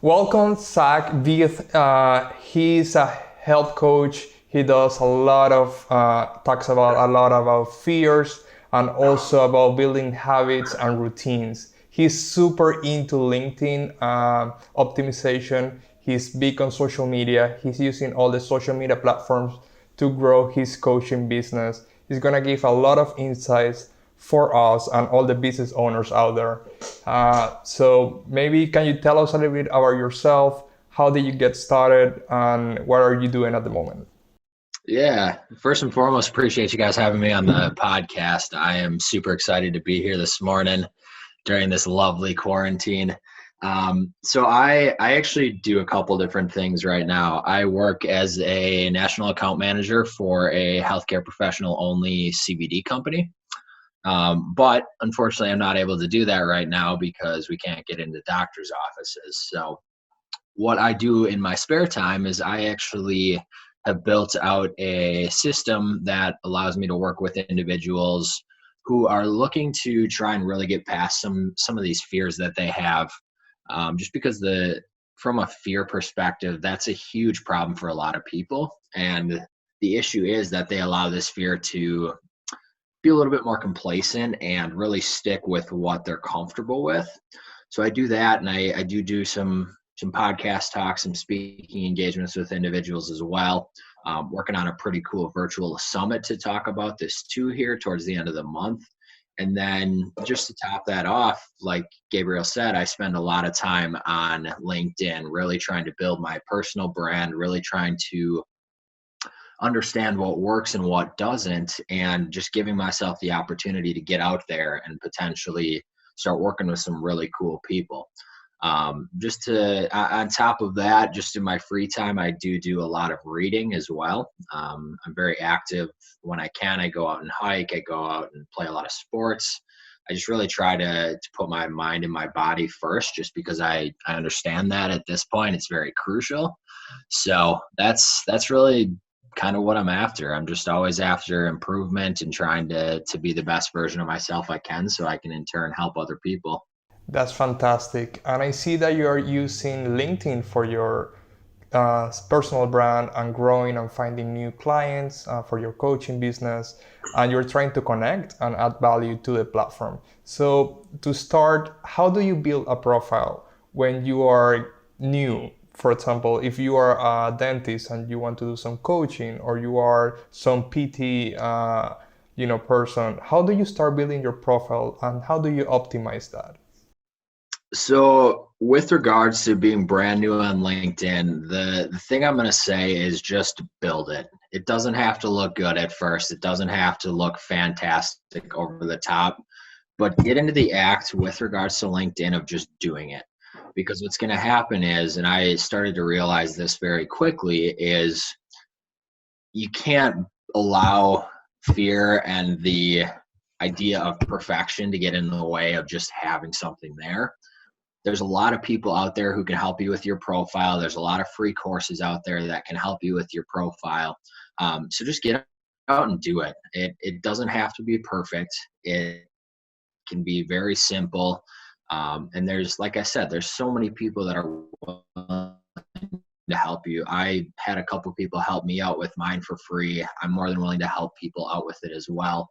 Welcome, Zach Vieth. He's a health coach. He does a lot of talks about a lot about fears and also about building habits and routines. He's super into LinkedIn optimization. He's big on social media. He's using all the social media platforms to grow his coaching business. He's gonna give a lot of insights for us and all the business owners out there. So maybe can you tell us a little bit about yourself? How did you get started and what are you doing at the moment? Yeah, first and foremost, appreciate you guys having me on the podcast. I am super excited to be here this morning during this lovely quarantine. So I actually do a couple different things right now. I work as a national account manager for a healthcare professional only CBD company. But unfortunately, I'm not able to do that right now because we can't get into doctors' offices. So what I do in my spare time is I actually have built out a system that allows me to work with individuals who are looking to try and really get past some of these fears that they have. Just because from a fear perspective, that's a huge problem for a lot of people, and the issue is that they allow this fear to be a little bit more complacent and really stick with what they're comfortable with. So I do that, and I do some podcast talks, some speaking engagements with individuals as well. Working on a pretty cool virtual summit to talk about this too here towards the end of the month. And then just to top that off, like Gabriel said, I spend a lot of time on LinkedIn, really trying to build my personal brand, really trying to understand what works and what doesn't, and just giving myself the opportunity to get out there and potentially start working with some really cool people. Just to on top of that, just in my free time, I do a lot of reading as well. I'm very active when I can. I go out and hike. I go out and play a lot of sports. I just really try to put my mind and my body first, just because I understand that at this point it's very crucial. So that's really kind of what I'm after. I'm just always after improvement and trying to be the best version of myself I can, so I can in turn help other people. That's fantastic. And I see that you are using LinkedIn for your personal brand and growing and finding new clients for your coaching business. And you're trying to connect and add value to the platform. So, to start, how do you build a profile when you are new? For example, if you are a dentist and you want to do some coaching, or you are some PT, person, how do you start building your profile and how do you optimize that? So, with regards to being brand new on LinkedIn, the thing I'm going to say is just build it. It doesn't have to look good at first. It doesn't have to look fantastic over the top, but get into the act with regards to LinkedIn of just doing it. Because what's going to happen is, and I started to realize this very quickly, is you can't allow fear and the idea of perfection to get in the way of just having something there. There's a lot of people out there who can help you with your profile. There's a lot of free courses out there that can help you with your profile. So just get out and do it. It doesn't have to be perfect. It can be very simple. And there's, like I said, there's so many people that are willing to help you. I had a couple people help me out with mine for free. I'm more than willing to help people out with it as well.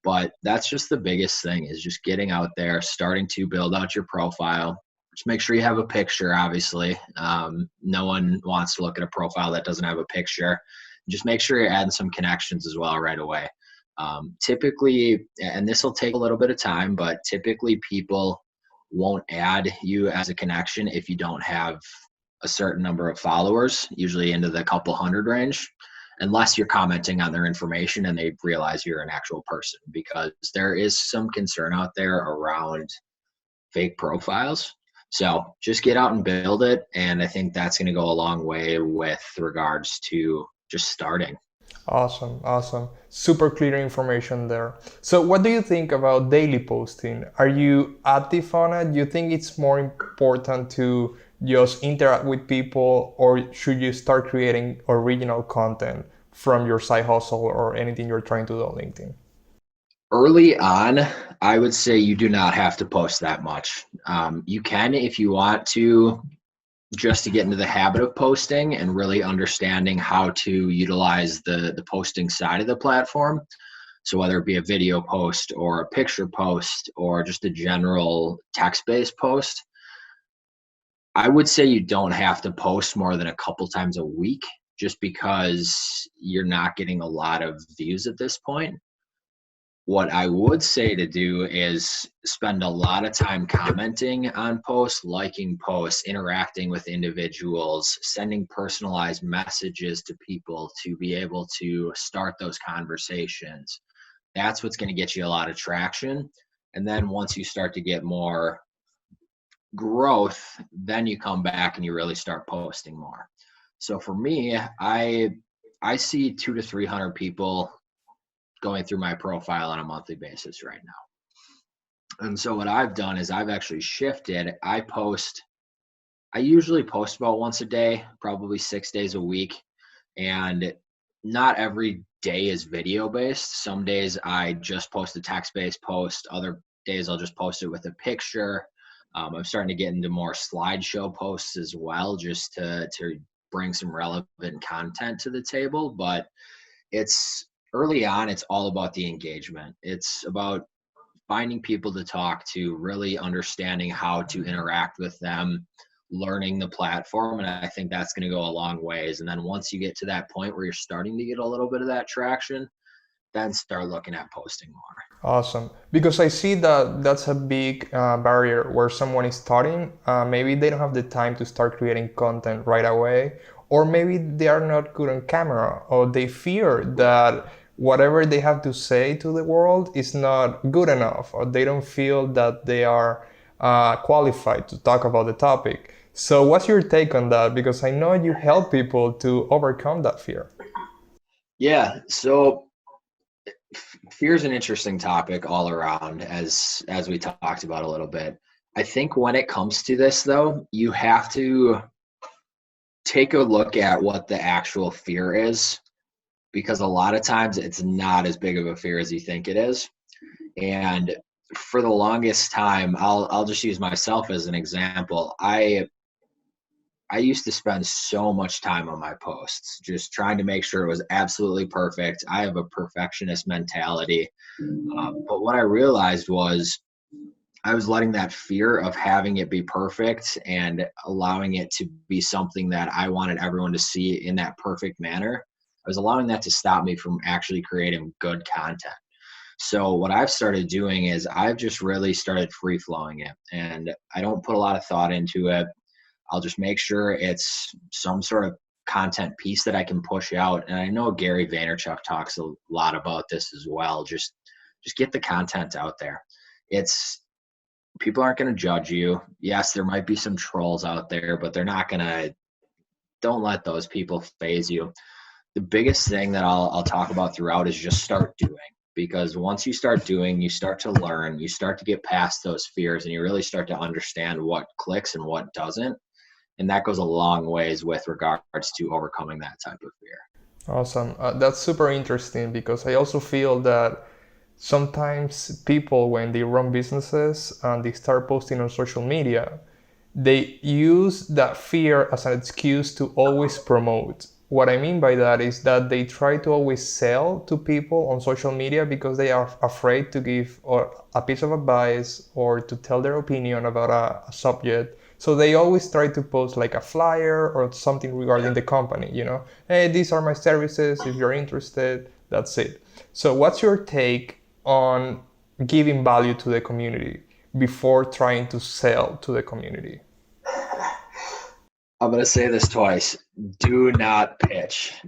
But that's just the biggest thing, is just getting out there, starting to build out your profile. Just make sure you have a picture, obviously. No one wants to look at a profile that doesn't have a picture. Just make sure you're adding some connections as well right away. Typically, and this will take a little bit of time, but typically people won't add you as a connection if you don't have a certain number of followers, usually into the couple hundred range, unless you're commenting on their information and they realize you're an actual person, because there is some concern out there around fake profiles. So just get out and build it. And I think that's going to go a long way with regards to just starting. Awesome, awesome. Super clear information there. So, what do you think about daily posting? Are you active on it? Do you think it's more important to just interact with people, or should you start creating original content from your side hustle or anything you're trying to do on LinkedIn? Early on, I would say you do not have to post that much. You can if you want to just to get into the habit of posting and really understanding how to utilize the posting side of the platform. So whether it be a video post or a picture post or just a general text-based post, I would say you don't have to post more than a couple times a week just because you're not getting a lot of views at this point. What I would say to do is spend a lot of time commenting on posts, liking posts, interacting with individuals, sending personalized messages to people to be able to start those conversations. That's what's going to get you a lot of traction. And then once you start to get more growth, then you come back and you really start posting more. So for me, I see 200 to 300 people going through my profile on a monthly basis right now. And so what I've done is I've actually shifted. I usually post about once a day, probably 6 days a week. And not every day is video based. Some days I just post a text based post. Other days I'll just post it with a picture. I'm starting to get into more slideshow posts as well, just to bring some relevant content to the table. But it's early on, it's all about the engagement. It's about finding people to talk to, really understanding how to interact with them, learning the platform. And I think that's going to go a long ways. And then once you get to that point where you're starting to get a little bit of that traction, then start looking at posting more. Awesome. Because I see that that's a big barrier where someone is starting. Maybe they don't have the time to start creating content right away, or maybe they are not good on camera, or they fear that whatever they have to say to the world is not good enough, or they don't feel that they are qualified to talk about the topic. So, what's your take on that? Because I know you help people to overcome that fear. Yeah. So fear is an interesting topic all around, as we talked about a little bit. I think when it comes to this, though, you have to take a look at what the actual fear is, because a lot of times it's not as big of a fear as you think it is. And for the longest time, I'll just use myself as an example. I used to spend so much time on my posts, just trying to make sure it was absolutely perfect. I have a perfectionist mentality. But what I realized was I was letting that fear of having it be perfect and allowing it to be something that I wanted everyone to see in that perfect manner. I was allowing that to stop me from actually creating good content. So what I've started doing is I've just really started free flowing it, and I don't put a lot of thought into it. I'll just make sure it's some sort of content piece that I can push out. And I know Gary Vaynerchuk talks a lot about this as well. Just get the content out there. It's people aren't going to judge you. Yes, there might be some trolls out there, but they're not going to. Don't let those people phase you. The biggest thing that I'll talk about throughout is just start doing. Because once you start doing, you start to learn, you start to get past those fears, and you really start to understand what clicks and what doesn't. And that goes a long ways with regards to overcoming that type of fear. Awesome. That's super interesting because I also feel that sometimes people, when they run businesses and they start posting on social media, they use that fear as an excuse to always promote. What I mean by that is that they try to always sell to people on social media because they are afraid to give a piece of advice or to tell their opinion about a subject. So they always try to post like a flyer or something regarding the company, hey, these are my services. If you're interested, that's it. So what's your take on giving value to the community before trying to sell to the community? I'm going to say this twice. Do not pitch.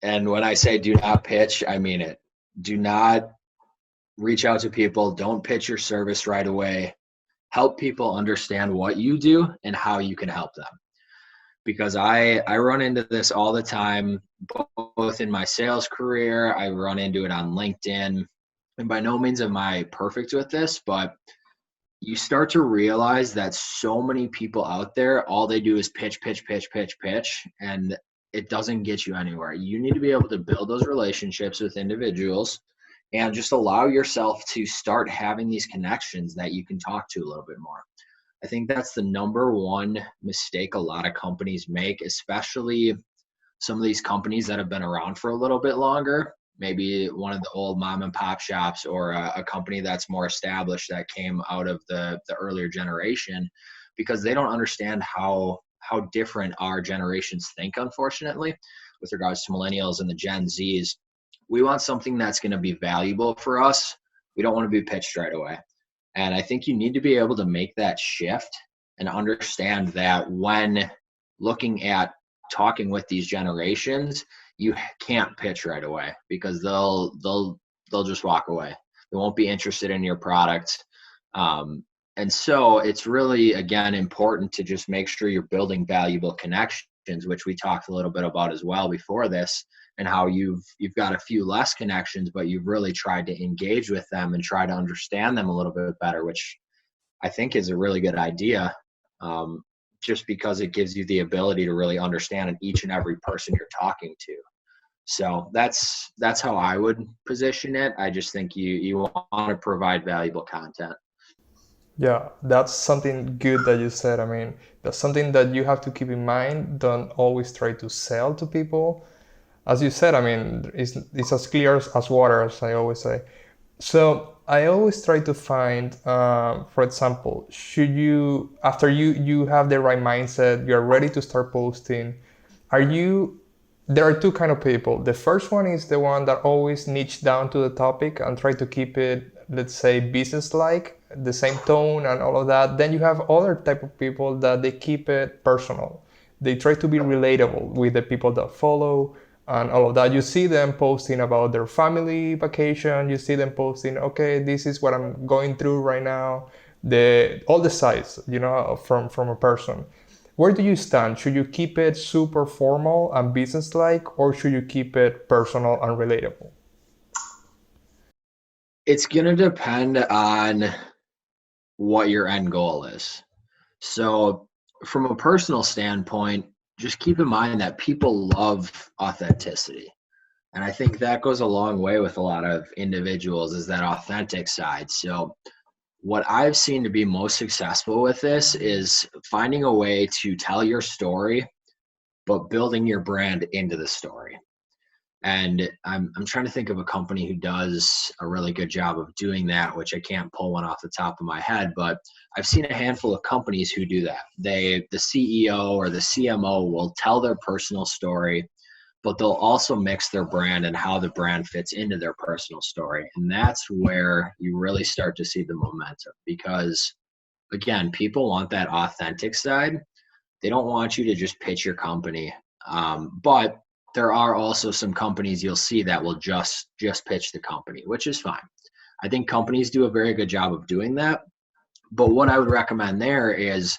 And when I say do not pitch, I mean it. Do not reach out to people. Don't pitch your service right away. Help people understand what you do and how you can help them. Because I run into this all the time, both in my sales career. I run into it on LinkedIn. And by no means am I perfect with this, but you start to realize that so many people out there, all they do is pitch, and it doesn't get you anywhere. You need to be able to build those relationships with individuals and just allow yourself to start having these connections that you can talk to a little bit more. I think that's the number one mistake a lot of companies make, especially some of these companies that have been around for a little bit longer, maybe one of the old mom and pop shops, or a company that's more established that came out of the earlier generation, because they don't understand how different our generations think, unfortunately, with regards to millennials and the Gen Zs. We want something that's going to be valuable for us. We don't want to be pitched right away. And I think you need to be able to make that shift and understand that when looking at talking with these generations, you can't pitch right away, because they'll just walk away. They won't be interested in your product. And so it's really, again, important to just make sure you're building valuable connections, which we talked a little bit about as well before this, and how you've got a few less connections, but you've really tried to engage with them and try to understand them a little bit better, which I think is a really good idea, just because it gives you the ability to really understand each and every person you're talking to. So that's how I would position it. I just think you want to provide valuable content. Yeah, that's something good that you said. I mean, that's something that you have to keep in mind. Don't always try to sell to people. As you said, I mean, it's as clear as water, as I always say. So I always try to find, for example, should you, after you have the right mindset, you're ready to start posting, are you, there are two kind of people. The first one is the one that always niche down to the topic and try to keep it, let's say, business-like, the same tone and all of that. Then you have other type of people that they keep it personal. They try to be relatable with the people that follow and all of that. You see them posting about their family vacation. You see them posting, okay, this is what I'm going through right now. All the sides, from a person. Where do you stand? Should you keep it super formal and business-like, or should you keep it personal and relatable? It's going to depend on what your end goal is. So from a personal standpoint, just keep in mind that people love authenticity. And I think that goes a long way with a lot of individuals, is that authentic side. So what I've seen to be most successful with this is finding a way to tell your story, but building your brand into the story. And I'm trying to think of a company who does a really good job of doing that, which I can't pull one off the top of my head, but I've seen a handful of companies who do that. The CEO or the CMO will tell their personal story, but they'll also mix their brand and how the brand fits into their personal story. And that's where you really start to see the momentum, because again, people want that authentic side. They don't want you to just pitch your company. But there are also some companies you'll see that will just pitch the company, which is fine. I think companies do a very good job of doing that. But what I would recommend there is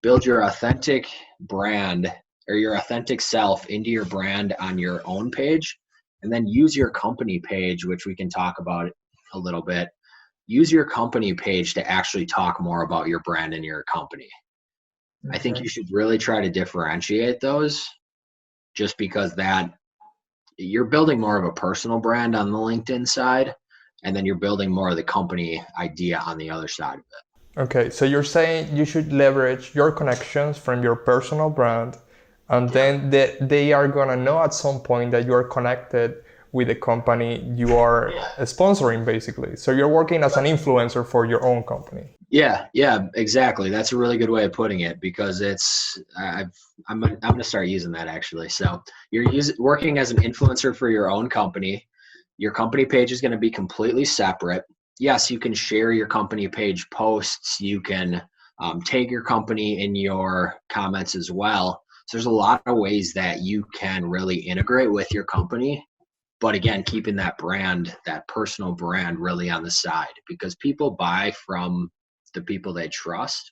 build your authentic brand or your authentic self into your brand on your own page, and then use your company page, which we can talk about a little bit. Use your company page to actually talk more about your brand and your company. Okay. I think you should really try to differentiate those, just because that you're building more of a personal brand on the LinkedIn side, and then you're building more of the company idea on the other side of it. Okay, so you're saying you should leverage your connections from your personal brand, and then they are gonna know at some point that you are connected with the company you are sponsoring, basically. So you're working as an influencer for your own company. Yeah, exactly. That's a really good way of putting it, because I'm going to start using that actually. So you're working as an influencer for your own company. Your company page is going to be completely separate. Yes, you can share your company page posts. You can tag your company in your comments as well. So there's a lot of ways that you can really integrate with your company. But again, keeping that brand, that personal brand, really on the side, because people buy from the people they trust.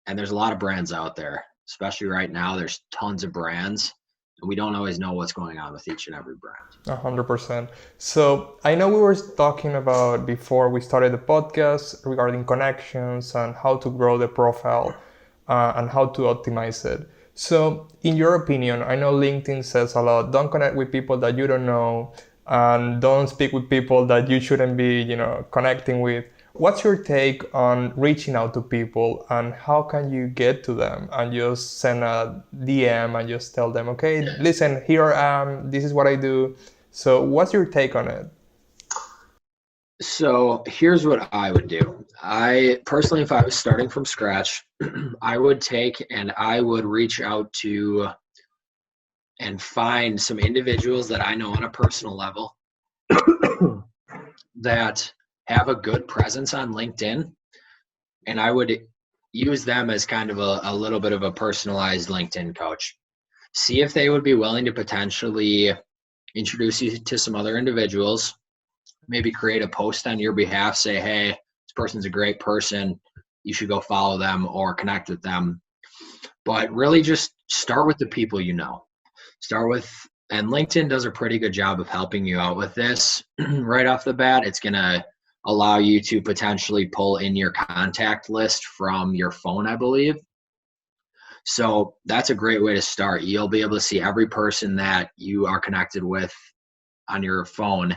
And there's a lot of brands out there, especially right now. There's tons of brands, and we don't always know what's going on with each and every brand. 100%. So I know we were talking about before we started the podcast regarding connections and how to grow the profile and how to optimize it. So in your opinion, I know LinkedIn says a lot, don't connect with people that you don't know, and don't speak with people that you shouldn't be, connecting with. What's your take on reaching out to people and how can you get to them and just send a DM and just tell them, okay, listen, here I am, this is what I do. So what's your take on it? So here's what I would do. I personally, if I was starting from scratch, I would take and I would reach out to and find some individuals that I know on a personal level that have a good presence on LinkedIn. And I would use them as kind of a little bit of a personalized LinkedIn coach. See if they would be willing to potentially introduce you to some other individuals, maybe create a post on your behalf, say, hey, this person's a great person, you should go follow them or connect with them. But really just start with the people you know. Start with, and LinkedIn does a pretty good job of helping you out with this right off the bat. It's going to allow you to potentially pull in your contact list from your phone, I believe. So that's a great way to start. You'll be able to see every person that you are connected with on your phone.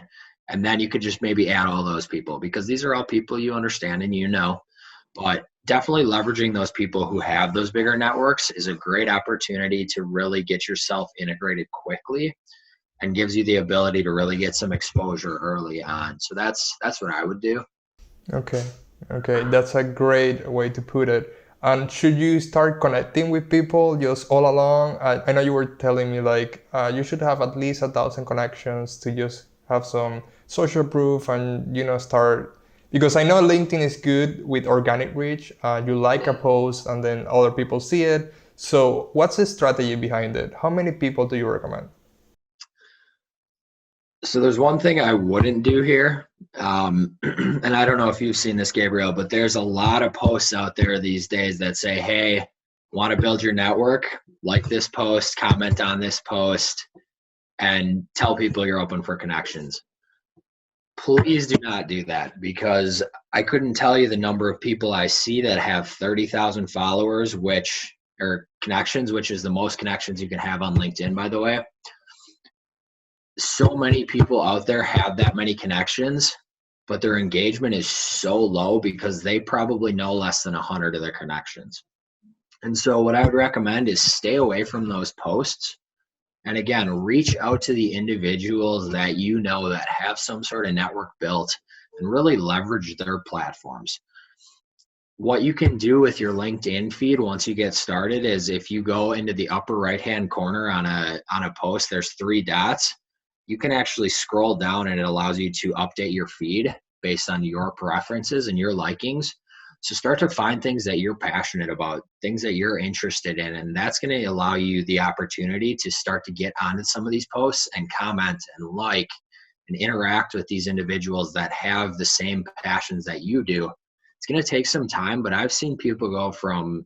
And then you could just maybe add all those people, because these are all people you understand and you know. But definitely leveraging those people who have those bigger networks is a great opportunity to really get yourself integrated quickly and gives you the ability to really get some exposure early on. So that's what I would do. Okay, okay, that's a great way to put it. And should you start connecting with people just all along? I know you were telling me like you should have at least 1,000 connections to just have some social proof and start, because I know LinkedIn is good with organic reach. You like a post and then other people see it. So what's the strategy behind it? How many people do you recommend? So there's one thing I wouldn't do here. And I don't know if you've seen this, Gabriel, but there's a lot of posts out there these days that say, hey, want to build your network? Like this post, comment on this post, and tell people you're open for connections. Please do not do that, because I couldn't tell you the number of people I see that have 30,000 followers, or connections, which is the most connections you can have on LinkedIn, by the way. So many people out there have that many connections, but their engagement is so low because they probably know less than 100 of their connections. And so what I would recommend is stay away from those posts. And again, reach out to the individuals that you know that have some sort of network built and really leverage their platforms. What you can do with your LinkedIn feed once you get started is, if you go into the upper right-hand corner on a post, there's 3 dots. You can actually scroll down and it allows you to update your feed based on your preferences and your likings. So start to find things that you're passionate about, things that you're interested in, and that's going to allow you the opportunity to start to get onto some of these posts and comment and like and interact with these individuals that have the same passions that you do. It's going to take some time, but I've seen people go from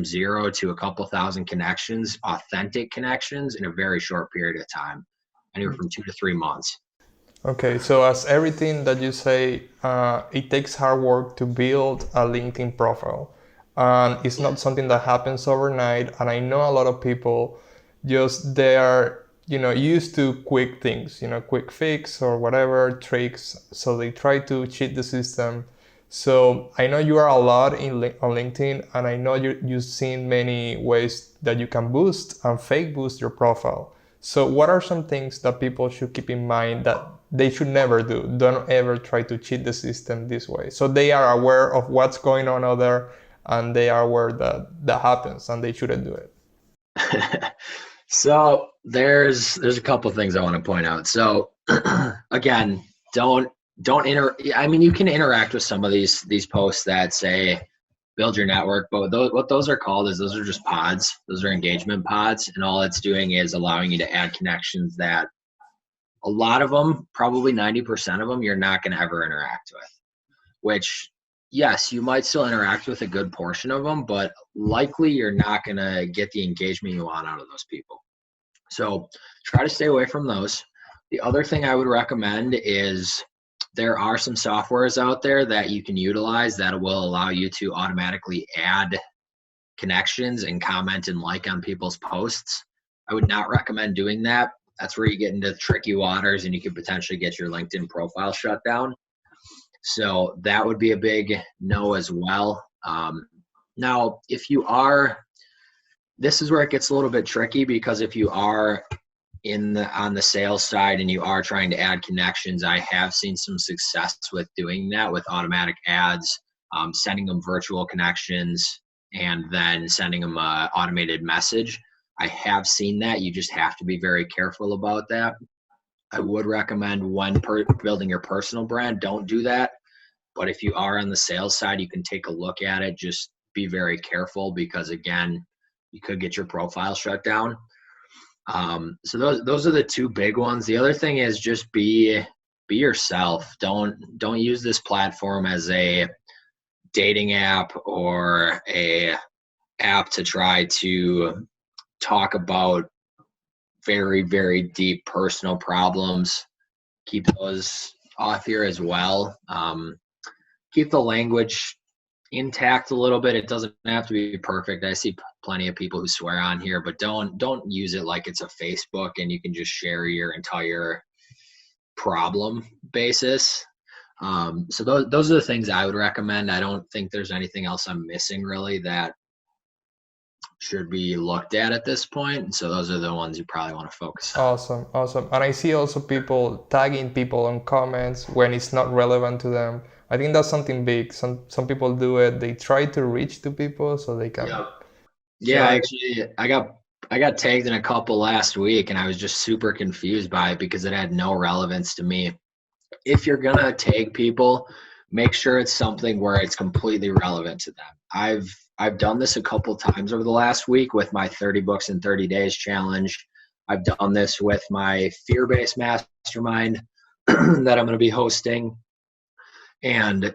0 to a couple thousand connections, authentic connections, in a very short period of time, anywhere from 2 to 3 months. Okay, so as everything that you say, it takes hard work to build a LinkedIn profile. And it's not something that happens overnight. And I know a lot of people just they are, used to quick things, quick fix or whatever tricks. So they try to cheat the system. So I know you are a lot on LinkedIn, and I know you've seen many ways that you can boost and fake boost your profile. So what are some things that people should keep in mind that they should never do? Don't ever try to cheat the system this way. So they are aware of what's going on out there, and they are aware that that happens and they shouldn't do it. So there's a couple things I want to point out. So again, don't I mean, you can interact with some of these posts that say build your network, but what those are called is, those are just pods. Those are engagement pods, and all it's doing is allowing you to add connections that a lot of them, probably 90% of them, you're not going to ever interact with. Which, yes, you might still interact with a good portion of them, but likely you're not going to get the engagement you want out of those people. So try to stay away from those. The other thing I would recommend is, there are some softwares out there that you can utilize that will allow you to automatically add connections and comment and like on people's posts. I would not recommend doing that. That's where you get into tricky waters and you could potentially get your LinkedIn profile shut down. So that would be a big no as well. Now, if you are, this is where it gets a little bit tricky, because if you are on the sales side and you are trying to add connections, I have seen some success with doing that with automatic ads, sending them virtual connections, and then sending them an automated message. I have seen that. You just have to be very careful about that. I would recommend when building your personal brand, don't do that. But if you are on the sales side, you can take a look at it. Just be very careful, because again, you could get your profile shut down. So those are the two big ones. The other thing is just be yourself. Don't use this platform as a dating app or a app to try to talk about very, very deep personal problems. Keep those off here as well. Keep the language intact a little bit. It doesn't have to be perfect. I see plenty of people who swear on here, but don't use it like it's a Facebook and you can just share your entire problem basis. So those are the things I would recommend. I don't think there's anything else I'm missing really that should be looked at this point. So those are the ones you probably want to focus on. Awesome. And I see also people tagging people on comments when it's not relevant to them. I think that's something big. Some people do it. They try to reach to people so they can. Yep. Yeah, actually, I got tagged in a couple last week, and I was just super confused by it because it had no relevance to me. If you're gonna tag people, make sure it's something where it's completely relevant to them. I've done this a couple times over the last week with my 30 books in 30 days challenge. I've done this with my fear-based mastermind that I'm going to be hosting. And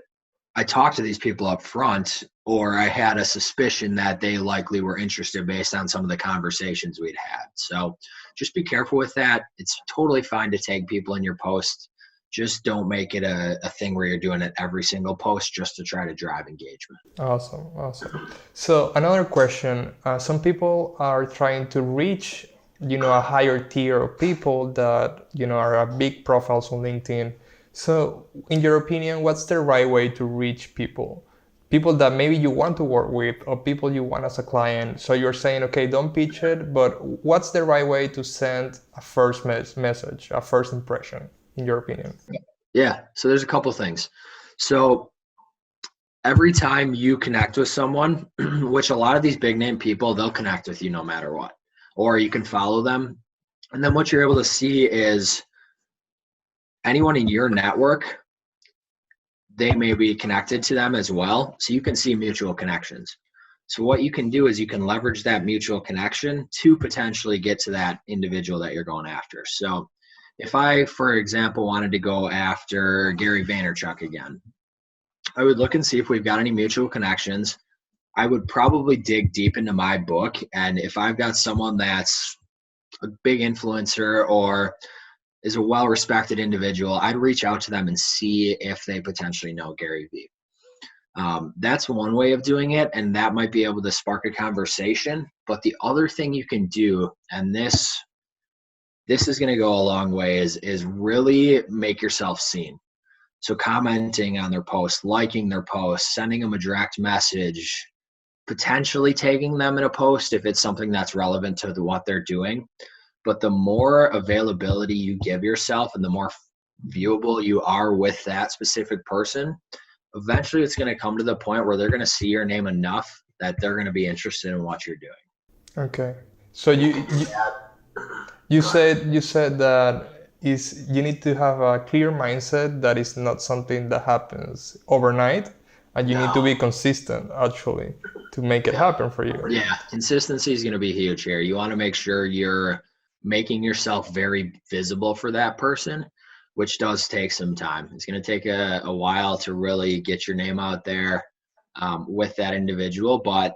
I talked to these people up front, or I had a suspicion that they likely were interested based on some of the conversations we'd had. So just be careful with that. It's totally fine to tag people in your post. Just don't make it a thing where you're doing it every single post just to try to drive engagement. Awesome. So another question, some people are trying to reach, a higher tier of people that, are big profiles on LinkedIn. So in your opinion, what's the right way to reach people? People that maybe you want to work with or people you want as a client. So you're saying, okay, don't pitch it, but what's the right way to send a first message, a first impression? In your opinion? Yeah, so there's a couple things. So every time you connect with someone, which a lot of these big name people, they'll connect with you no matter what, or you can follow them. And then what you're able to see is anyone in your network, they may be connected to them as well. So you can see mutual connections. So what you can do is you can leverage that mutual connection to potentially get to that individual that you're going after. So if I, for example, wanted to go after Gary Vaynerchuk again, I would look and see if we've got any mutual connections. I would probably dig deep into my book. And if I've got someone that's a big influencer or is a well-respected individual, I'd reach out to them and see if they potentially know Gary V. That's one way of doing it, and that might be able to spark a conversation. But the other thing you can do, and this is going to go a long way, is really make yourself seen. So commenting on their post, liking their post, sending them a direct message, potentially tagging them in a post if it's something that's relevant to what they're doing. But the more availability you give yourself and the more viewable you are with that specific person, eventually it's going to come to the point where they're going to see your name enough that they're going to be interested in what you're doing. Okay. So you said that you need to have a clear mindset that is not something that happens overnight, and you need to be consistent actually to make it happen for you. Yeah, consistency is going to be huge here. You want to make sure you're making yourself very visible for that person, which does take some time. It's going to take a while to really get your name out there with that individual. But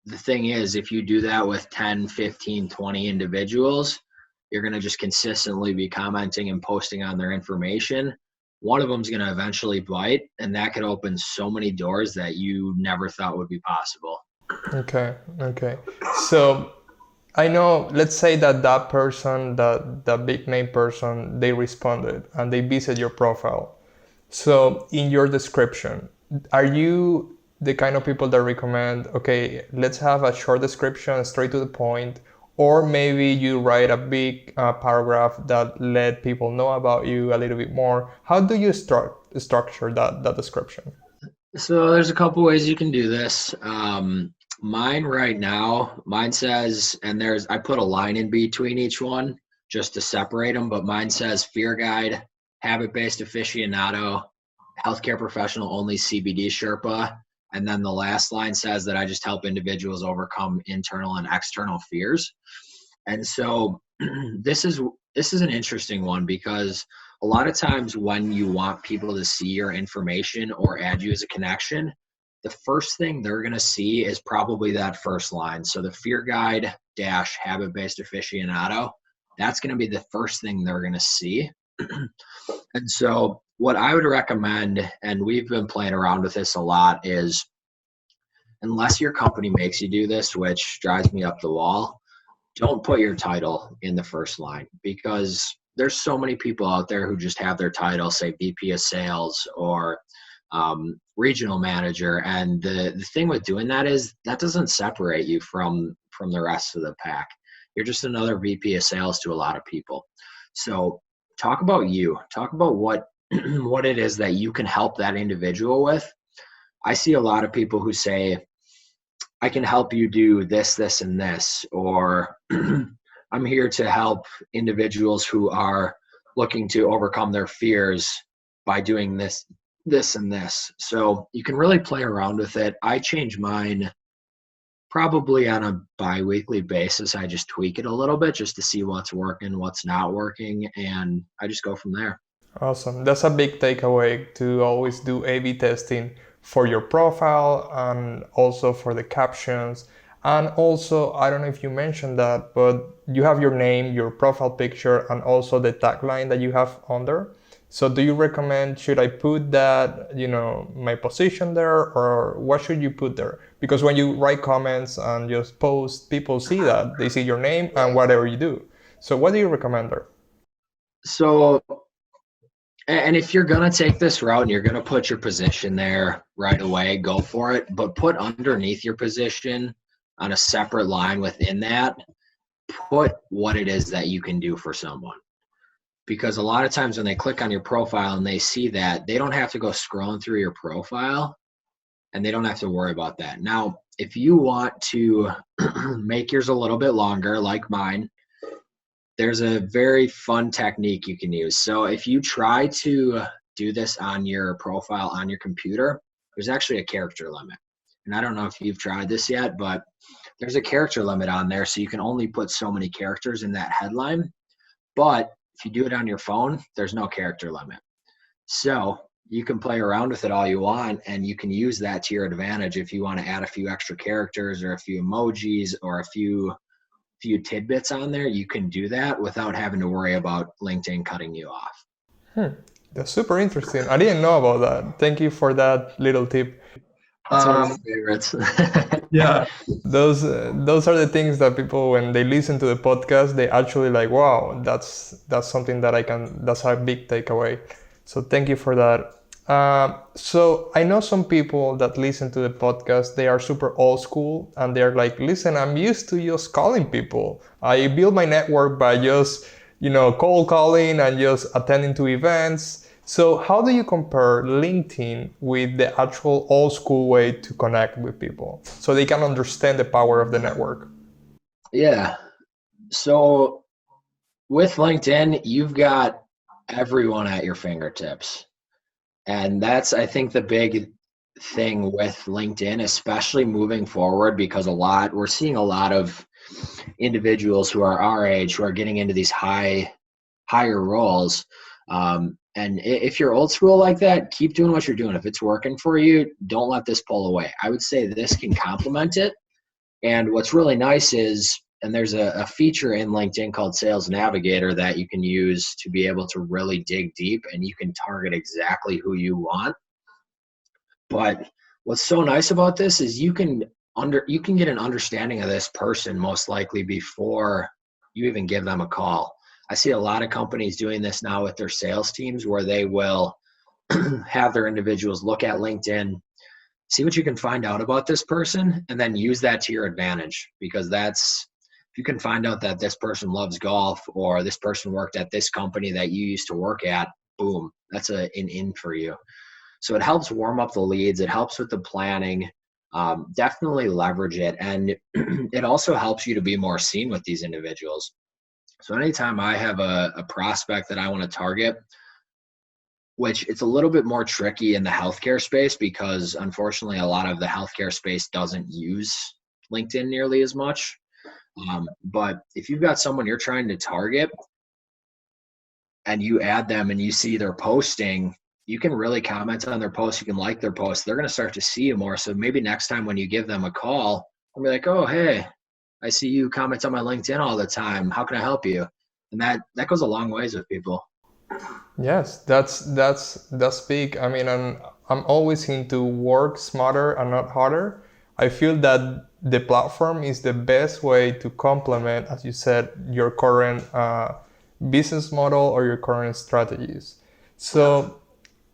the thing is, if you do that with 10, 15, 20 individuals, you're going to just consistently be commenting and posting on their information. One of them is going to eventually bite, and that could open so many doors that you never thought would be possible. Okay. So I know, let's say that person, that big name person, they responded and they visit your profile. So in your description, are you the kind of people that recommend, okay, let's have a short description, straight to the point, or maybe you write a big paragraph that let people know about you a little bit more? How do you structure that description? So there's a couple ways you can do this. Mine right now, mine says, and I put a line in between each one just to separate them, but mine says fear guide, habit-based aficionado, healthcare professional only CBD Sherpa. And then the last line says that I just help individuals overcome internal and external fears. And so this is an interesting one because a lot of times when you want people to see your information or add you as a connection, the first thing they're going to see is probably that first line. So the fear guide dash habit-based aficionado, that's going to be the first thing they're going to see. And so what I would recommend, and we've been playing around with this a lot, is unless your company makes you do this, which drives me up the wall, don't put your title in the first line because there's so many people out there who just have their title, say VP of sales or regional manager. And the thing with doing that is that doesn't separate you from the rest of the pack. You're just another VP of sales to a lot of people. So talk about you. Talk about what what it is that you can help that individual with. I see a lot of people who say, I can help you do this, this, and this, or I'm here to help individuals who are looking to overcome their fears by doing this, this, and this. So you can really play around with it. I change mine probably on a bi-weekly basis. I just tweak it a little bit just to see what's working, what's not working, and I just go from there. Awesome. That's a big takeaway to always do A/B testing for your profile and also for the captions. And also, I don't know if you mentioned that, but you have your name, your profile picture, and also the tagline that you have on there. So do you recommend, should I put that, my position there, or what should you put there? Because when you write comments and just post, people see that. They see your name and whatever you do. So what do you recommend there? So, and if you're going to take this route and you're going to put your position there right away, go for it. But put underneath your position on a separate line within that, put what it is that you can do for someone. Because a lot of times when they click on your profile and they see that, they don't have to go scrolling through your profile and they don't have to worry about that. Now, if you want to make yours a little bit longer, like mine, there's a very fun technique you can use. So if you try to do this on your profile on your computer, there's actually a character limit. And I don't know if you've tried this yet, but there's a character limit on there. So you can only put so many characters in that headline. But if you do it on your phone, there's no character limit. So you can play around with it all you want, and you can use that to your advantage if you want to add a few extra characters or a few emojis or a few tidbits on there. You can do that without having to worry about LinkedIn cutting you off. That's super interesting. I didn't know about that. Thank you for that little tip. That's one of my favorites. Yeah, those are the things that people, when they listen to the podcast, they actually like, wow, that's something that that's a big takeaway. So thank you for that. So I know some people that listen to the podcast, they are super old school and they're like, listen, I'm used to just calling people. I build my network by just, cold calling and just attending to events. So how do you compare LinkedIn with the actual old school way to connect with people so they can understand the power of the network? Yeah. So with LinkedIn, you've got everyone at your fingertips. And that's, I think, the big thing with LinkedIn, especially moving forward, because we're seeing a lot of individuals who are our age who are getting into these higher roles. And if you're old school like that, keep doing what you're doing. If it's working for you, don't let this pull away. I would say this can complement it. And what's really nice is, and there's a feature in LinkedIn called Sales Navigator that you can use to be able to really dig deep, and you can target exactly who you want. But what's so nice about this is you can get an understanding of this person most likely before you even give them a call. I see a lot of companies doing this now with their sales teams where they will have their individuals look at LinkedIn, see what you can find out about this person, and then use that to your advantage. Because that's, if you can find out that this person loves golf, or this person worked at this company that you used to work at, boom, that's an in for you. So it helps warm up the leads. It helps with the planning. Definitely leverage it. And it also helps you to be more seen with these individuals. So anytime I have a prospect that I want to target, which it's a little bit more tricky in the healthcare space, because unfortunately a lot of the healthcare space doesn't use LinkedIn nearly as much. But if you've got someone you're trying to target and you add them and you see they're posting, you can really comment on their posts. You can like their posts. They're going to start to see you more. So maybe next time when you give them a call, I'll be like, oh, hey, I see you comment on my LinkedIn all the time. How can I help you? And that goes a long ways with people. Yes, that's big. I mean, I'm always into work smarter and not harder. I feel that the platform is the best way to complement, as you said, your current business model or your current strategies. So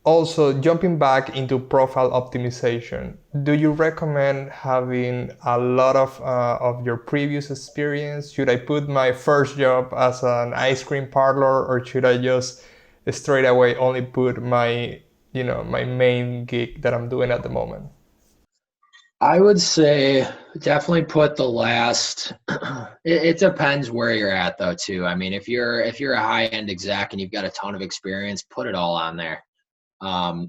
also, jumping back into profile optimization, do you recommend having a lot of your previous experience? Should I put my first job as an ice cream parlor, or should I just straight away only put my main gig that I'm doing at the moment? I would say definitely put the last. It depends where you're at though too. I mean, if you're a high end exec and you've got a ton of experience, put it all on there.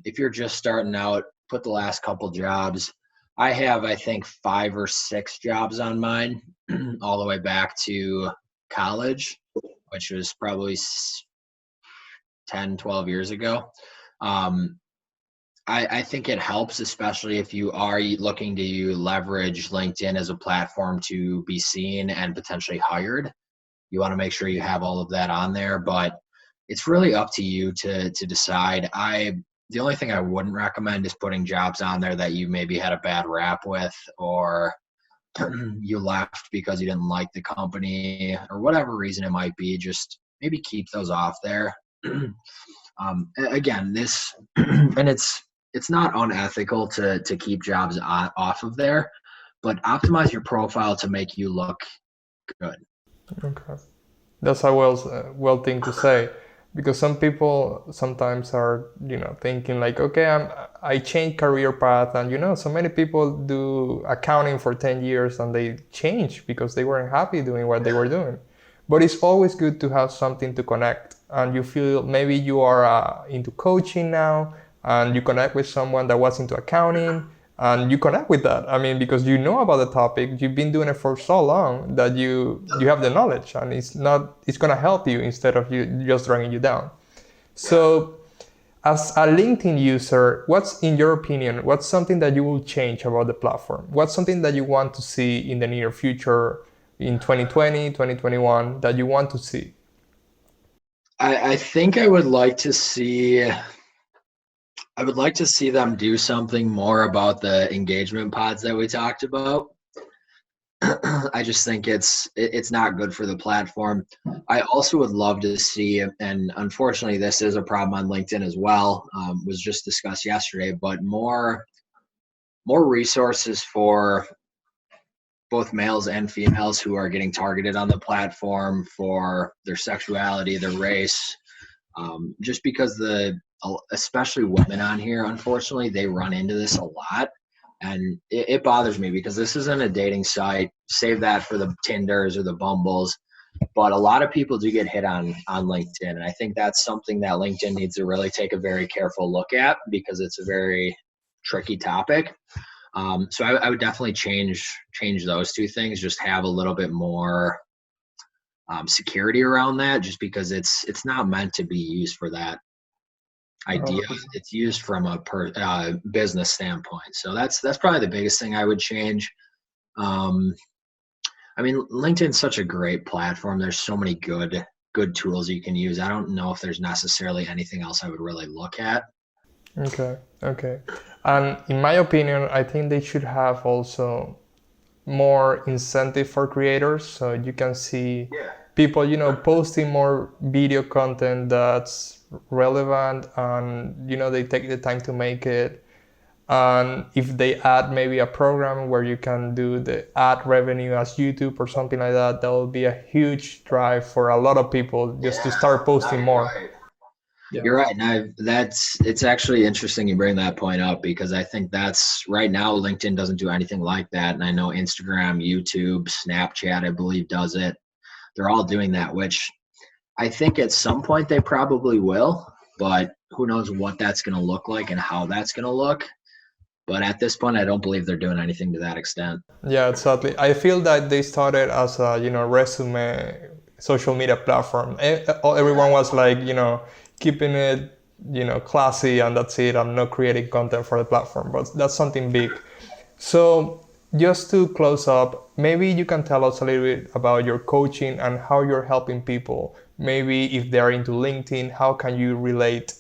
If you're just starting out, put the last couple jobs. I have, I think, 5 or 6 jobs on mine, all the way back to college, which was probably 10, 12 years ago. I think it helps, especially if you are looking to leverage LinkedIn as a platform to be seen and potentially hired. You want to make sure you have all of that on there, but it's really up to you to decide. The only thing I wouldn't recommend is putting jobs on there that you maybe had a bad rap with, or you left because you didn't like the company, or whatever reason it might be. Just maybe keep those off there. Again, this and it's not unethical to keep jobs off of there, but optimize your profile to make you look good. Okay, that's a well thing to say, because some people sometimes are thinking like, okay, I changed career path, and so many people do accounting for 10 years and they change because they weren't happy doing what they were doing. But it's always good to have something to connect, and you feel maybe you are into coaching now, and you connect with someone that was into accounting, and you connect with that. I mean, because you know about the topic, you've been doing it for so long that you have the knowledge, and it's going to help you instead of you just dragging you down. So as a LinkedIn user, what's, in your opinion, what's something that you will change about the platform? What's something that you want to see in the near future, in 2020, 2021, that you want to see? I think I would like to see them do something more about the engagement pods that we talked about. I just think it's not good for the platform. I also would love to see, and unfortunately this is a problem on LinkedIn as well, was just discussed yesterday, but more resources for both males and females who are getting targeted on the platform for their sexuality, their race, just because especially women on here, unfortunately, they run into this a lot. And it bothers me, because this isn't a dating site. Save that for the Tinders or the Bumbles. But a lot of people do get hit on LinkedIn. And I think that's something that LinkedIn needs to really take a very careful look at, because it's a very tricky topic. So I would definitely change those two things. Just have a little bit more security around that, just because it's not meant to be used for that idea. It's used from a business standpoint. So that's probably the biggest thing I would change. I mean, LinkedIn's such a great platform. There's so many good tools you can use. I don't know if there's necessarily anything else I would really look at. Okay. And in my opinion, I think they should have also more incentive for creators, so you can see people, posting more video content that's relevant, and they take the time to make it. And if they add maybe a program where you can do the ad revenue as YouTube or something like that, that will be a huge drive for a lot of people just to start posting more. Right. Yeah. You're right. And it's actually interesting you bring that point up, because I think that's right now LinkedIn doesn't do anything like that. And I know Instagram, YouTube, Snapchat, I believe does it. They're all doing that, which I think at some point they probably will, but who knows what that's going to look like and how that's going to look. But at this point, I don't believe they're doing anything to that extent. Yeah, exactly. I feel that they started as a, resume social media platform. Everyone was like, keeping it, classy, and that's it. I'm not creating content for the platform, but that's something big. So just to close up, maybe you can tell us a little bit about your coaching and how you're helping people. Maybe if they're into LinkedIn, how can you relate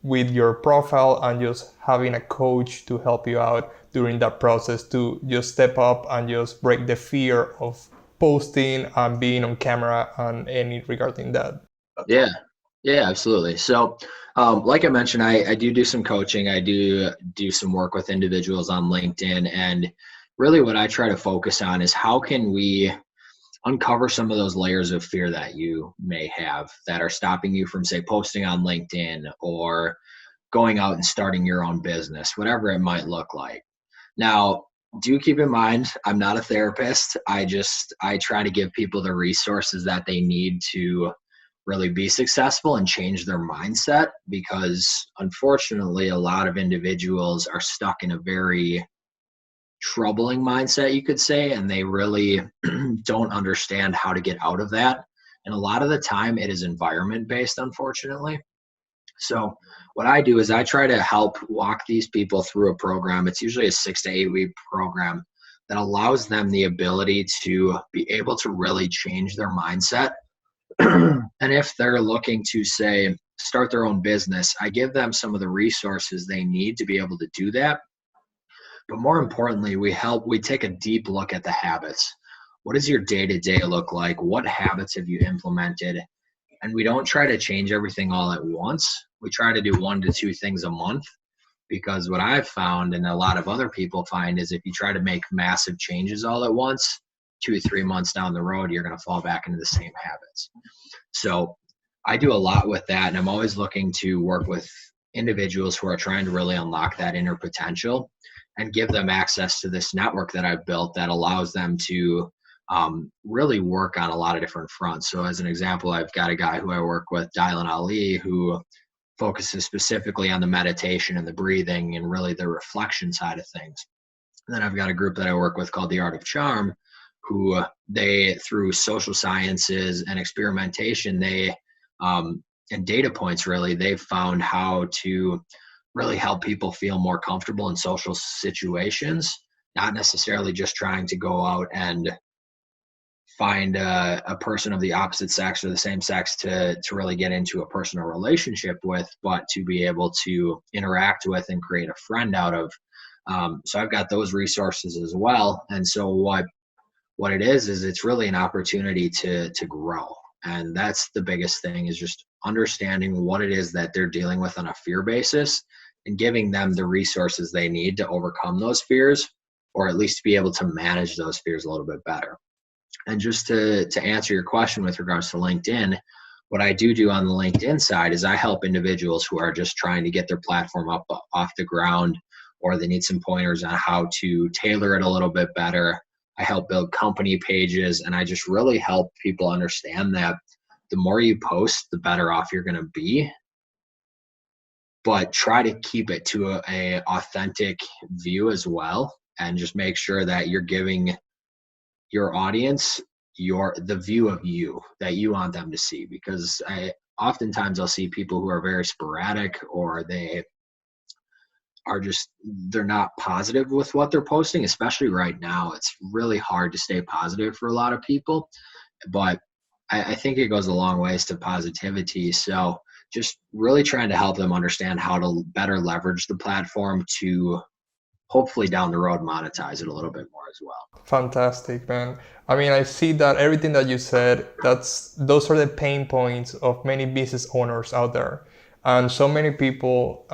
with your profile and just having a coach to help you out during that process to just step up and just break the fear of posting and being on camera and any regarding that? Yeah, absolutely. So like I mentioned, I do some coaching. I do some work with individuals on LinkedIn. And really what I try to focus on is how can we uncover some of those layers of fear that you may have that are stopping you from, say, posting on LinkedIn or going out and starting your own business, whatever it might look like. Now, do keep in mind, I'm not a therapist. I try to give people the resources that they need to really be successful and change their mindset, because unfortunately, a lot of individuals are stuck in a very troubling mindset, you could say, and they really don't understand how to get out of that. And a lot of the time it is environment based, unfortunately. So what I do is I try to help walk these people through a program. It's usually a 6 to 8 week program that allows them the ability to be able to really change their mindset. And if they're looking to, say, start their own business, I give them some of the resources they need to be able to do that. But more importantly, we take a deep look at the habits. What does your day-to-day look like? What habits have you implemented? And we don't try to change everything all at once. We try to do 1 to 2 things a month, because what I've found, and a lot of other people find, is if you try to make massive changes all at once, 2 or 3 months down the road, you're going to fall back into the same habits. So I do a lot with that, and I'm always looking to work with individuals who are trying to really unlock that inner potential and give them access to this network that I've built that allows them to really work on a lot of different fronts. So as an example, I've got a guy who I work with, Dylan Ali, who focuses specifically on the meditation and the breathing and really the reflection side of things. And then I've got a group that I work with called the Art of Charm, who they, through social sciences and experimentation, they and data points, really, they've found how to really help people feel more comfortable in social situations, not necessarily just trying to go out and find a person of the opposite sex or the same sex to really get into a personal relationship with, but to be able to interact with and create a friend out of. So I've got those resources as well. And so what it is it's really an opportunity to grow. And that's the biggest thing, is just understanding what it is that they're dealing with on a fear basis and giving them the resources they need to overcome those fears, or at least be able to manage those fears a little bit better. And just to answer your question with regards to LinkedIn, what I do on the LinkedIn side is I help individuals who are just trying to get their platform up off the ground, or they need some pointers on how to tailor it a little bit better. I help build company pages, and I just really help people understand that the more you post, the better off you're going to be. But try to keep it to a authentic view as well, and just make sure that you're giving your audience the view of you that you want them to see. Because oftentimes I'll see people who are very sporadic, or they're not positive with what they're posting, especially right now. It's really hard to stay positive for a lot of people, but I think it goes a long ways to positivity. So just really trying to help them understand how to better leverage the platform to hopefully down the road monetize it a little bit more as well. Fantastic, man. I mean, I see that everything that you said, those are the pain points of many business owners out there. And so many people,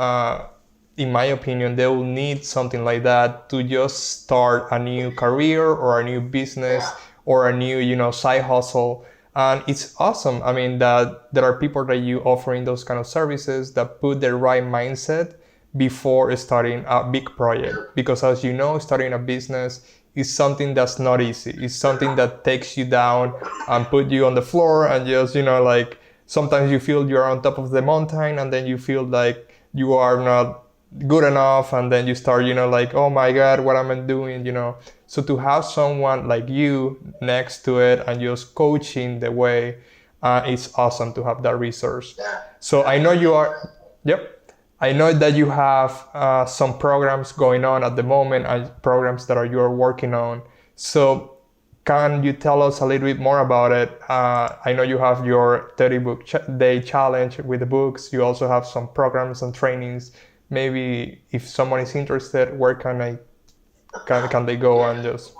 in my opinion, they will need something like that to just start a new career or a new business or a new, side hustle. And it's awesome. I mean, that there are people that you offering those kind of services that put the right mindset before starting a big project. Because as you know, starting a business is something that's not easy. It's something that takes you down and put you on the floor and just, like sometimes you feel you're on top of the mountain and then you feel like you are not good enough and then you start, like, oh my God, what am I doing? So to have someone like you next to it and just coaching the way, it's awesome to have that resource. So I know you are, yep. I know that you have some programs going on at the moment and programs that you're working on. So can you tell us a little bit more about it? I know you have your 30 book day challenge with the books. You also have some programs and trainings. Maybe if someone is interested, where can they go and just?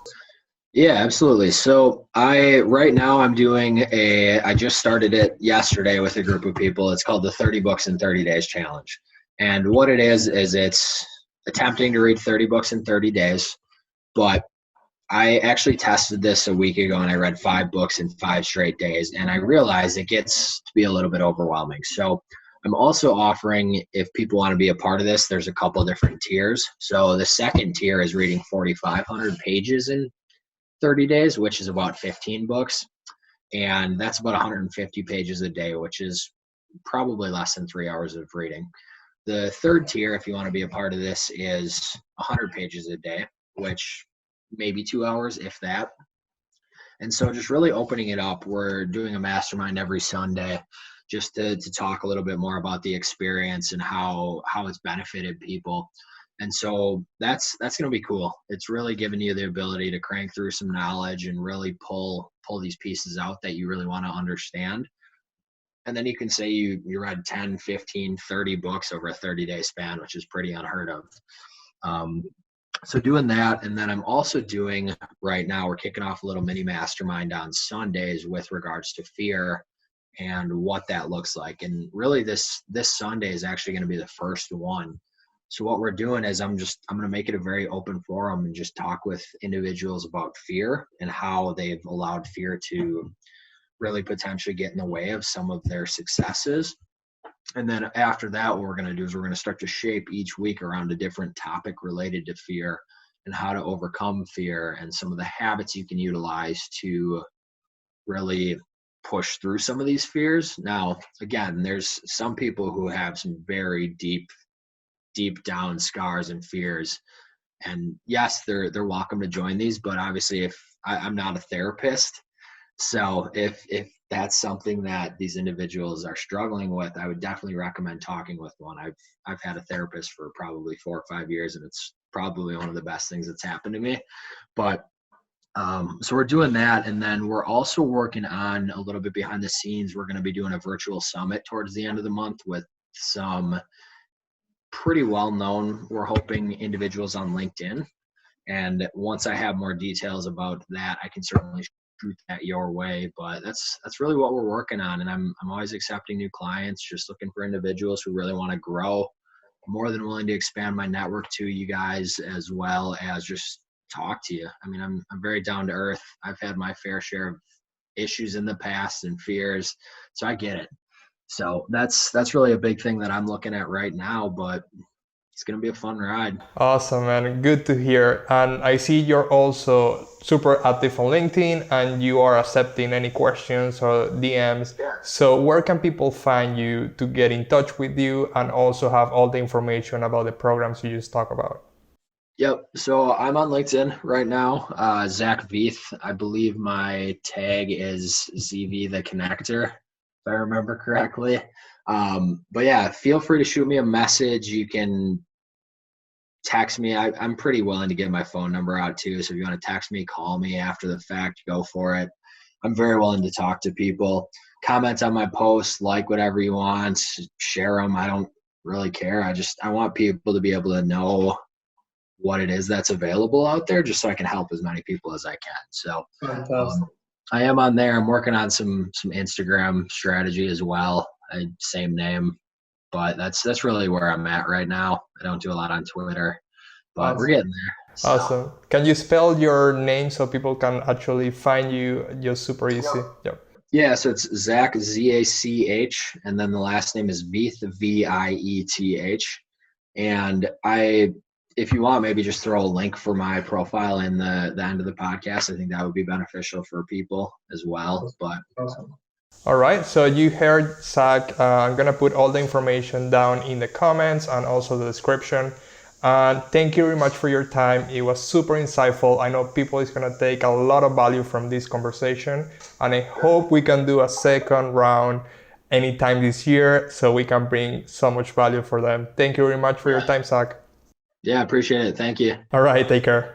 Yeah, absolutely. So right now I just started it yesterday with a group of people. It's called the 30 Books in 30 Days Challenge. And what it is it's attempting to read 30 books in 30 days. But I actually tested this a week ago and I read 5 books in 5 straight days. And I realized it gets to be a little bit overwhelming. So I'm also offering, if people want to be a part of this, there's a couple different tiers. So the second tier is reading 4,500 pages in 30 days, which is about 15 books. And that's about 150 pages a day, which is probably less than 3 hours of reading. The third tier, if you want to be a part of this, is 100 pages a day, which maybe 2 hours, if that. And so just really opening it up. We're doing a mastermind every Sunday just to talk a little bit more about the experience and how it's benefited people. And so that's going to be cool. It's really giving you the ability to crank through some knowledge and really pull these pieces out that you really want to understand. And then you can say you read 10, 15, 30 books over a 30-day span, which is pretty unheard of. So doing that. And then I'm also doing right now, we're kicking off a little mini mastermind on Sundays with regards to fear and what that looks like. And really this Sunday is actually going to be the first one. So what we're doing is I'm going to make it a very open forum and just talk with individuals about fear and how they've allowed fear to really potentially get in the way of some of their successes. And then after that, what we're going to do is we're going to start to shape each week around a different topic related to fear and how to overcome fear and some of the habits you can utilize to really push through some of these fears. Now, again, there's some people who have some very deep down scars and fears. And yes, they're welcome to join these, but obviously if I'm not a therapist, so if that's something that these individuals are struggling with, I would definitely recommend talking with one. I've had a therapist for probably 4 or 5 years, and it's probably one of the best things that's happened to me. But so we're doing that, and then we're also working on a little bit behind the scenes. We're going to be doing a virtual summit towards the end of the month with some pretty well-known, we're hoping, individuals on LinkedIn. And once I have more details about that, I can certainly shoot that your way. But that's really what we're working on. And I'm always accepting new clients, just looking for individuals who really want to grow. I'm more than willing to expand my network to you guys, as well as just talk to you. I mean, I'm very down to earth. I've had my fair share of issues in the past and fears, so I get it. So that's really a big thing that I'm looking at right now, but it's going to be a fun ride. Awesome, man. Good to hear. And I see you're also super active on LinkedIn and you are accepting any questions or DMs. So where can people find you to get in touch with you and also have all the information about the programs you just talked about? Yep. So I'm on LinkedIn right now. Zach Veith. I believe my tag is ZV the Connector, if I remember correctly. But yeah, feel free to shoot me a message. You can text me. I'm pretty willing to give my phone number out too. So if you want to text me, call me after the fact, go for it. I'm very willing to talk to people. Comment on my posts, like whatever you want, share them. I don't really care. I want people to be able to know what it is that's available out there, just so I can help as many people as I can. So Fantastic. I am on there. I'm working on some Instagram strategy as well. Same name, but that's really where I'm at right now. I don't do a lot on Twitter, but we're Awesome. getting there. So Awesome. Can you spell your name so people can actually find you just super easy? Yep. yeah, so it's Zach, Zach, and then the last name is Vieth, Vieth. And if you want, maybe just throw a link for my profile in the end of the podcast. I think that would be beneficial for people as well. But Awesome. All right, so you heard Zach. I'm gonna put all the information down in the comments and also the description. And thank you very much for your time. It was super insightful. I know people is gonna take a lot of value from this conversation, and I hope we can do a second round anytime this year so we can bring so much value for them. Thank you very much for your time, Zach. yeah, appreciate it. Thank you. All right, take care.